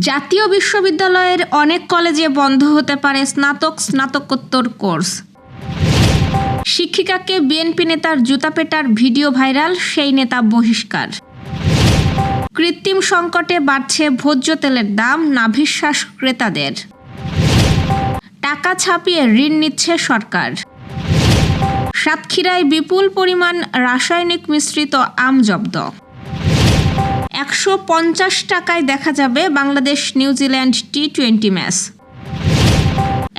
জাতীয় বিশ্ববিদ্যালয়ের অনেক কলেজে বন্ধ হতে পারে স্নাতকোত্তর কোর্স। শিক্ষিকাকে বিএনপি নেতার জুতা পেটার ভিডিও ভাইরাল, সেই নেতা বহিষ্কার। কৃত্রিম সংকটে বাড়ছে ভোজ্য তেলের দাম, নাভিশ্বাস ক্রেতাদের। টাকা ছাপিয়ে ঋণ নিচ্ছে সরকার। সাতক্ষীরায় বিপুল পরিমাণ রাসায়নিক মিশ্রিত আম জব্দ। 150 টাকায় দেখা যাবে বাংলাদেশ নিউজিল্যান্ড টি-20 ম্যাচ।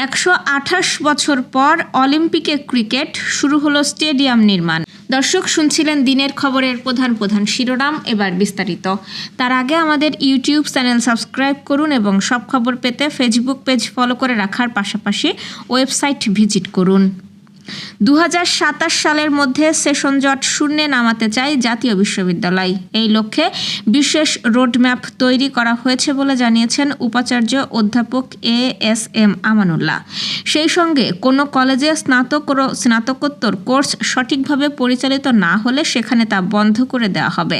128 বছর পর অলিম্পিকে ক্রিকেট, শুরু হলো স্টেডিয়াম নির্মাণ। দর্শক, শুনছিলেন দিনের খবরের প্রধান শিরোনাম, এবার বিস্তারিত। তার আগে আমাদের ইউটিউব চ্যানেল সাবস্ক্রাইব করুন এবং সব খবর পেতে ফেসবুক পেজ ফলো করে রাখার পাশাপাশি ওয়েবসাইট ভিজিট করুন। 2027 সালের মধ্যে সেশন জট শূন্যে নামাতে চায় জাতীয় বিশ্ববিদ্যালয়। এই লক্ষ্যে বিশেষ রোডম্যাপ তৈরি করা হয়েছে বলে জানিয়েছেন উপাচার্য অধ্যাপক এএসএম আমানুল্লাহ। সেই সঙ্গে কোনো কলেজে স্নাতকোত্তর কোর্স সঠিকভাবে পরিচালিত না হলে সেখানে তা বন্ধ করে দেওয়া হবে।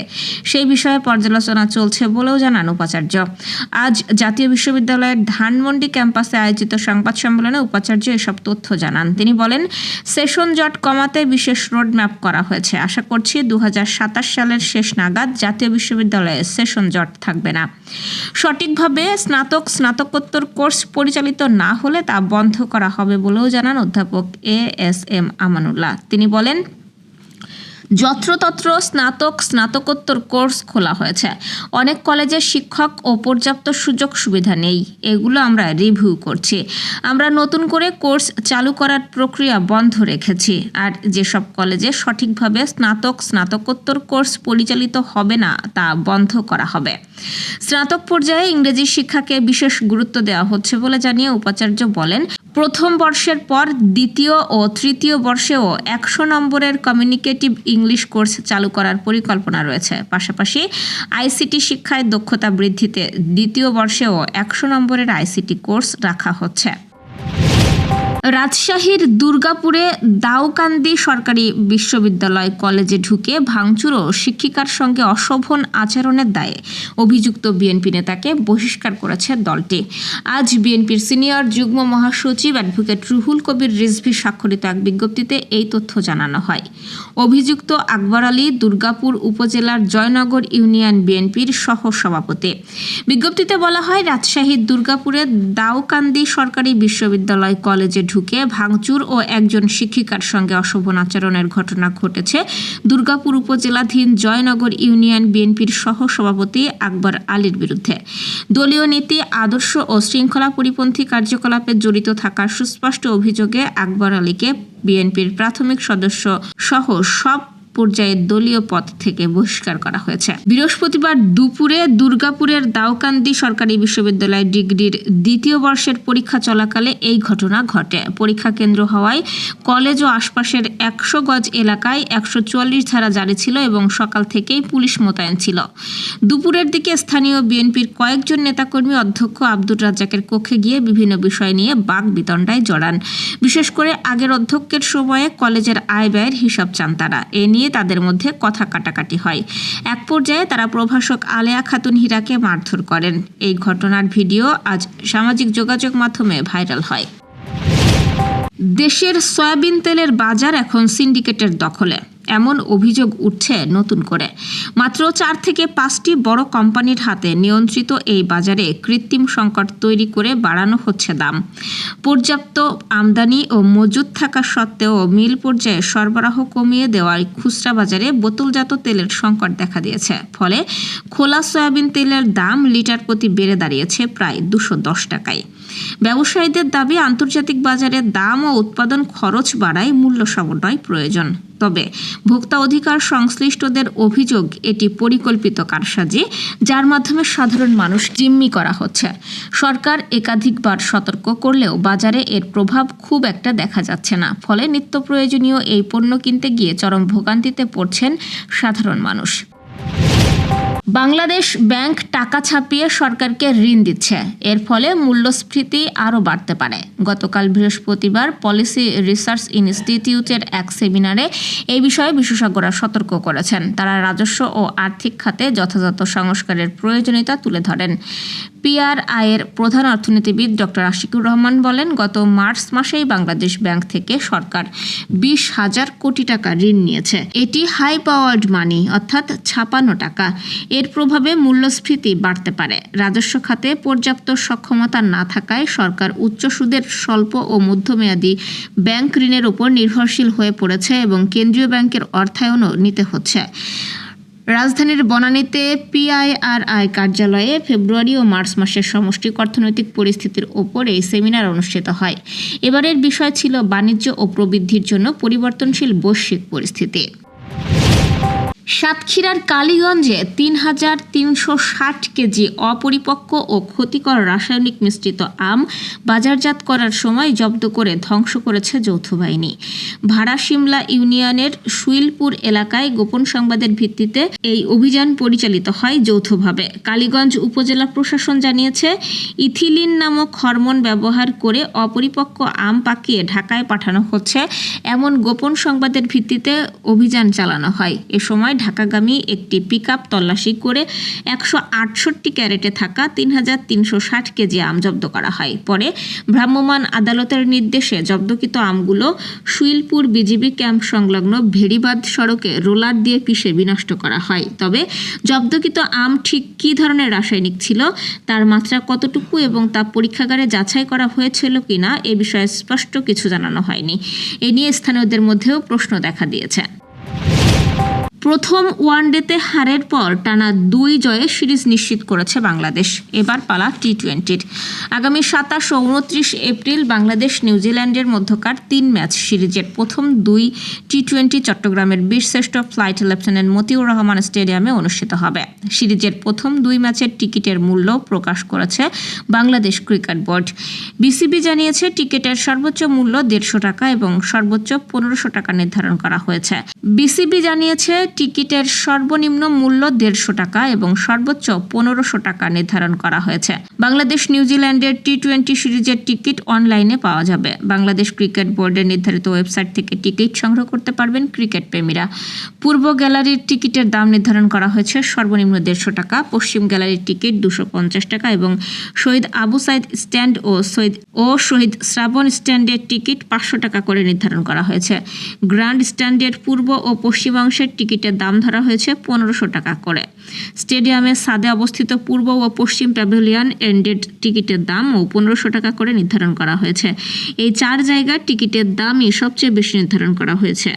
সেই বিষয়ে পর্যালোচনা চলছে বলেও জানান উপাচার্য। আজ জাতীয় বিশ্ববিদ্যালয়ের ধানমন্ডি ক্যাম্পাসে আয়োজিত সংবাদ সম্মেলনে উপাচার্য এসব তথ্য জানান। তিনি বলেন, সেশন জট কমাতে বিশেষ রোডম্যাপ করা হয়েছে। আশা করছি 2027 সালের শেষ নাগাদ জাতীয় বিশ্ববিদ্যালয়ে সেশন জট থাকবে না। সঠিকভাবে স্নাতকোত্তর কোর্স পরিচালিত না হলে তা বন্ধ করা হবে বলেও জানান অধ্যাপক এএসএম আমানুল্লাহ। তিনি বলেন, যত্রতত্র স্নাতকোত্তর কোর্স খোলা হয়েছে। অনেক কলেজে শিক্ষক ও পর্যাপ্ত সুযোগ সুবিধা নেই। এগুলো আমরা রিভিউ করছি। আমরা নতুন করে কোর্স চালু করার প্রক্রিয়া বন্ধ রেখেছি। আর যেসব কলেজে সঠিকভাবে স্নাতকোত্তর কোর্স পরিচালিত হবে না তা বন্ধ করা হবে। স্নাতক পর্যায়ে ইংরেজি শিক্ষাকে বিশেষ গুরুত্ব দেওয়া হচ্ছে বলে জানিয়ে উপাচার্য বলেন, প্রথম বর্ষের পর দ্বিতীয় ও তৃতীয় বর্ষেও 100 নম্বরের কমিউনিকেটিভ ইংলিশ কোর্স চালু করার পরিকল্পনা রয়েছে। পাশাপাশি আইসিটি শিক্ষায় দক্ষতা বৃদ্ধিতে দ্বিতীয় বর্ষেও 100 নম্বরের আইসিটি কোর্স রাখা হচ্ছে। রাজশাহীর দুর্গাপুরে দাউকান্দি সরকারি বিশ্ববিদ্যালয় কলেজে ঢুকে ভাঙচুর ও শিক্ষিকার সঙ্গে অশোভন আচরণের দায়ে অভিযুক্ত বিএনপি নেতাকে বহিষ্কার করেছে দলটি। আজ বিএনপির সিনিয়র যুগ্ম মহাসচিব অ্যাডভোকেট রুহুল কবির রিজভী স্বাক্ষরিত এক বিজ্ঞপ্তিতে এই তথ্য জানানো হয়। অভিযুক্ত আকবর আলী দুর্গাপুর উপজেলার জয়নগর ইউনিয়ন বিএনপির সহ-সভাপতি। বিজ্ঞপ্তিতে বলা হয়, রাজশাহীর দুর্গাপুরে দাউকান্দি সরকারি বিশ্ববিদ্যালয় কলেজে ঢুকে ভাঙচুর ও একজন শিক্ষিকার সঙ্গে অশোভন আচরণের ঘটনা ঘটেছে দুর্গাপুর উপজেলাধীন জয়নগর ইউনিয়ন বিএনপির সহ-সভাপতি আকবর আলীর বিরুদ্ধে। দলীয় নীতি, আদর্শ ও শৃঙ্খলা পরিপন্থী কার্যকলাপে জড়িত থাকার সুস্পষ্ট অভিযোগে আকবর আলীকে বিএনপির প্রাথমিক সদস্য সহ সব পর্যায়ের দলীয় পদ থেকে বহিষ্কার করা হয়েছে। বৃহস্পতিবার দুপুরে দুর্গাপুরের দাউকান্দি সরকারি বিশ্ববিদ্যালয় ডিগ্রির দ্বিতীয় বর্ষের পরীক্ষা চলাকালে এই ঘটনা ঘটে। পরীক্ষা কেন্দ্র হওয়ায় কলেজ ও আশপাশের 100 গজ এলাকায় 144 ধারা জারি ছিল এবং সকাল থেকেই পুলিশ মোতায়েন ছিল। দুপুরের দিকে স্থানীয় বিএনপির কয়েকজন নেতাকর্মী অধ্যক্ষ আব্দুর রাজ্জাকের কক্ষে গিয়ে বিভিন্ন বিষয় নিয়ে বাকবিতণ্ডায় জড়ান। বিশেষ করে আগের অধ্যক্ষের সময়ে কলেজের আয় ব্যয়ের হিসাব চান তারা। এ নিয়ে তাদের মধ্যে কথা কাটাকাটি হয়। এক পর্যায়ে তারা প্রভাষক আলেয়া খাতুন হীরাকে মারধর করেন। এই ঘটনার ভিডিও আজ সামাজিক যোগাযোগ মাধ্যমে ভাইরাল হয়। দেশের সয়াবিন তেলের বাজার এখন সিন্ডিকেটের দখলে, এমন অভিযোগ উঠছে নতুন করে। মাত্র 4 থেকে 5টি বড় কোম্পানির হাতে নিয়ন্ত্রিত এই বাজারে কৃত্রিম সংকট তৈরি করে বাড়ানো হচ্ছে দাম। পর্যাপ্ত আমদানি ও মজুত থাকা সত্ত্বেও মিল পর্যায়ে সরবরাহ কমিয়ে দেওয়ায় খুচরা বাজারে বোতলজাত তেলের সংকট দেখা দিয়েছে। ফলে খোলা সয়াবিন তেলের দাম লিটার প্রতি বেড়ে দাঁড়িয়েছে প্রায় 210 টাকায়। ব্যবসায়ীদের দাবি, আন্তর্জাতিক বাজারে দাম ও উৎপাদন খরচ বাড়ায় মূল্য সমন্বয় প্রয়োজন। তবে ভোক্তা অধিকার সংশ্লিষ্টদের অভিযোগ, এটি পরিকল্পিত কারসাজি, যার মাধ্যমে সাধারণ মানুষ জিম্মি করা হচ্ছে। সরকার একাধিকবার সতর্ক করলেও বাজারে এর প্রভাব খুব একটা দেখা যাচ্ছে না। ফলে নিত্য প্রয়োজনীয় এই পণ্য কিনতে গিয়ে চরম ভোগান্তিতে পড়ছেন সাধারণ মানুষ। বাংলাদেশ ব্যাংক টাকা ছাপিয়ে সরকারকে ঋণ দিচ্ছে, এর ফলে মূল্যস্ফীতি আরও বাড়তে পারে। গতকাল বৃহস্পতিবার পলিসি রিসার্চ ইনস্টিটিউটের এক সেমিনারে এই বিষয়ে বিশেষজ্ঞরা সতর্ক করেছেন। তারা রাজস্ব ও আর্থিক খাতে যথাযথ সংস্কারের প্রয়োজনীয়তা তুলে ধরেন। পিআরআইয়ের প্রধান অর্থনীতিবিদ ডক্টর আশিকুর রহমান বলেন, গত মার্চ মাসেই বাংলাদেশ ব্যাংক থেকে সরকার 20,000 কোটি টাকা ঋণ নিয়েছে। এটি হাই পাওয়ার্ড মানি, অর্থাৎ ছাপানো টাকা। এর প্রভাবে মূল্যস্ফীতি বাড়তে পারে। রাজস্ব খাতে পর্যাপ্ত সক্ষমতা না থাকায় সরকার উচ্চ সুদের স্বল্প ও মধ্যমেয়াদী ব্যাংক ঋণের উপর নির্ভরশীল হয়ে পড়েছে এবং কেন্দ্রীয় ব্যাংকের অর্থায়নও নিতে হচ্ছে। রাজধানীর বনানীতে পিআরআই কার্যালয়ে ফেব্রুয়ারি ও মার্চ মাসের সামষ্টিক অর্থনৈতিক পরিস্থিতির ওপর এই সেমিনার অনুষ্ঠিত হয়। এবারের বিষয় ছিল বাণিজ্য ও প্রবৃদ্ধির জন্য পরিবর্তনশীল বৈশ্বিক পরিস্থিতি। সাতক্ষীরার কালীগঞ্জে 3,360 কেজি অপরিপক্ক ও ক্ষতিকর রাসায়নিক মিশ্রিত আম বাজারজাত করার সময় জব্দ করে ধ্বংস করেছে যৌথ বাহিনী। ভাড়াশিমলা ইউনিয়নের শুইলপুর এলাকায় গোপন সংবাদের ভিত্তিতে এই অভিযান পরিচালিত হয় যৌথভাবে। কালীগঞ্জ উপজেলা প্রশাসন জানিয়েছে, ইথিলিন নামক হরমোন ব্যবহার করে অপরিপক্ক আম পাকিয়ে ঢাকায় পাঠানো হচ্ছে এমন গোপন সংবাদের ভিত্তিতে অভিযান চালানো হয়। এ সময় ঢাকাগামী একটি পিকআপ তল্লাশি করে 168 ক্যারেটে থাকা 3,360 কেজি আম জব্দ করা হয়। পরে ভ্রাম্যমাণ আদালতের নির্দেশে জব্দকৃত আমগুলো শুইলপুর বিজিবি ক্যাম্প সংলগ্ন ভেড়িবাঁধ সড়কে রোলার দিয়ে পিষে বিনষ্ট করা হয়। তবে জব্দকৃত আম ঠিক কী ধরনের রাসায়নিক ছিল, তার মাত্রা কতটুকু এবং তা পরীক্ষাগারে যাচাই করা হয়েছিল কিনা এ বিষয়ে স্পষ্ট কিছু জানানো হয়নি। এ নিয়ে স্থানীয়দের মধ্যেও প্রশ্ন দেখা দিয়েছে। প্রথম ওয়ানডেতে হারের পর টানা 2 জয়ে সিরিজ নিশ্চিত করেছে বাংলাদেশ। এবার পালা টি-20-র। আগামী 27 ও 29 এপ্রিল বাংলাদেশ নিউজিল্যান্ডের মধ্যকার 3 ম্যাচ সিরিজের প্রথম 2 টি-20 চট্টগ্রামের বীরশ্রেষ্ঠ ফ্লাইট লেফটেন্যান্ট মতিউর রহমান স্টেডিয়ামে অনুষ্ঠিত হবে। সিরিজের প্রথম 2 ম্যাচের টিকিটের মূল্য প্রকাশ করেছে বাংলাদেশ ক্রিকেট বোর্ড। বিসিবি জানিয়েছে, টিকিটের সর্বোচ্চ মূল্য 150 টাকা এবং সর্বোচ্চ 1500 টাকা নির্ধারণ করা হয়েছে। বিসিবি জানিয়েছে, টিকিটের সর্বনিম্ন মূল্য 150 টাকা এবং সর্বোচ্চ 1500 টাকা নির্ধারণ করা হয়েছে। বাংলাদেশ নিউজিল্যান্ডের টি-20 সিরিজের টিকিট অনলাইনে পাওয়া যাবে। বাংলাদেশ ক্রিকেট বোর্ডের নির্ধারিত ওয়েবসাইট থেকে টিকিট সংগ্রহ করতে পারবেন ক্রিকেট প্রেমীরা। পূর্ব গ্যালারির টিকিটের দাম নির্ধারণ করা হয়েছে সর্বনিম্ন 150 টাকা, পশ্চিম গ্যালারির টিকিট 250 টাকা এবং শহীদ আবু সাইদ স্ট্যান্ড ও শহীদ শ্রাবণ স্ট্যান্ডের টিকিট 500 টাকা করে নির্ধারণ করা হয়েছে। গ্র্যান্ড স্ট্যান্ডের পূর্ব ও পশ্চিমাংশের টিকিটের দাম ধরা হয়েছে 1500 টাকা করে। স্টেডিয়ামের ছাদে অবস্থিত পূর্ব ও পশ্চিম প্যাভিলিয়ন এন্ডেড টিকিটের দামও 1500 টাকা করে নির্ধারণ করা হয়েছে। এই 4 জায়গার টিকিটের দামই সবচেয়ে বেশি নির্ধারণ করা হয়েছে।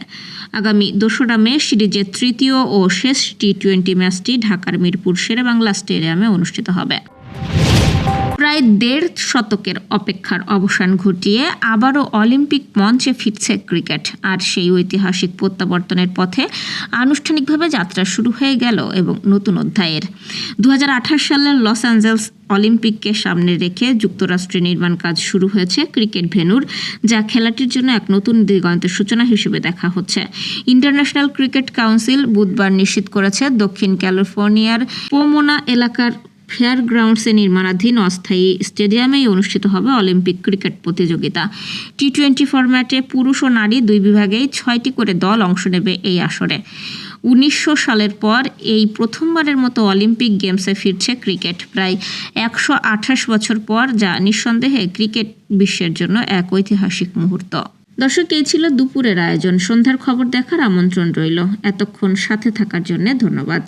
আগামী 2রা মে সিরিজের তৃতীয় ও শেষ টি-20 ম্যাচটি ঢাকার মিরপুর শেরেবাংলা স্টেডিয়ামে অনুষ্ঠিত হবে। প্রায় 1.5 শতকের অপেক্ষার অবসান ঘটিয়ে আবারও অলিম্পিক মঞ্চে ফিরছে ক্রিকেট। আর সেই ঐতিহাসিক প্রত্যাবর্তনের পথে আনুষ্ঠানিকভাবে যাত্রা শুরু হয়ে গেল এবং নতুন অধ্যায়ের। 2028 সালের লস অ্যাঞ্জেলস অলিম্পিককে সামনে রেখে যুক্তরাষ্ট্রে নির্মাণ কাজ শুরু হয়েছে ক্রিকেট ভেন্যুর, যা খেলাটির জন্য এক নতুন দিগন্তের সূচনা হিসেবে দেখা হচ্ছে। ইন্টারন্যাশনাল ক্রিকেট কাউন্সিল বুধবার নিশ্চিত করেছে, দক্ষিণ ক্যালিফোর্নিয়ার পোমোনা এলাকার ফেয়ার গ্রাউন্ডসে নির্মাণাধীন অস্থায়ী স্টেডিয়ামেই অনুষ্ঠিত হবে অলিম্পিক ক্রিকেট প্রতিযোগিতা। টি-20 ফরম্যাটে পুরুষ ও নারী 2 বিভাগেই 6টি করে দল অংশ নেবে এই আসরে। 1900 সালের পর এই প্রথমবারের মতো অলিম্পিক গেমসে ফিরছে ক্রিকেট, প্রায় 128 বছর পর, যা নিঃসন্দেহে ক্রিকেট বিশ্বের জন্য এক ঐতিহাসিক মুহূর্ত। দর্শক, এই ছিল দুপুরের আয়োজন। সন্ধ্যার খবর দেখার আমন্ত্রণ রইল। এতক্ষণ সাথে থাকার জন্য ধন্যবাদ।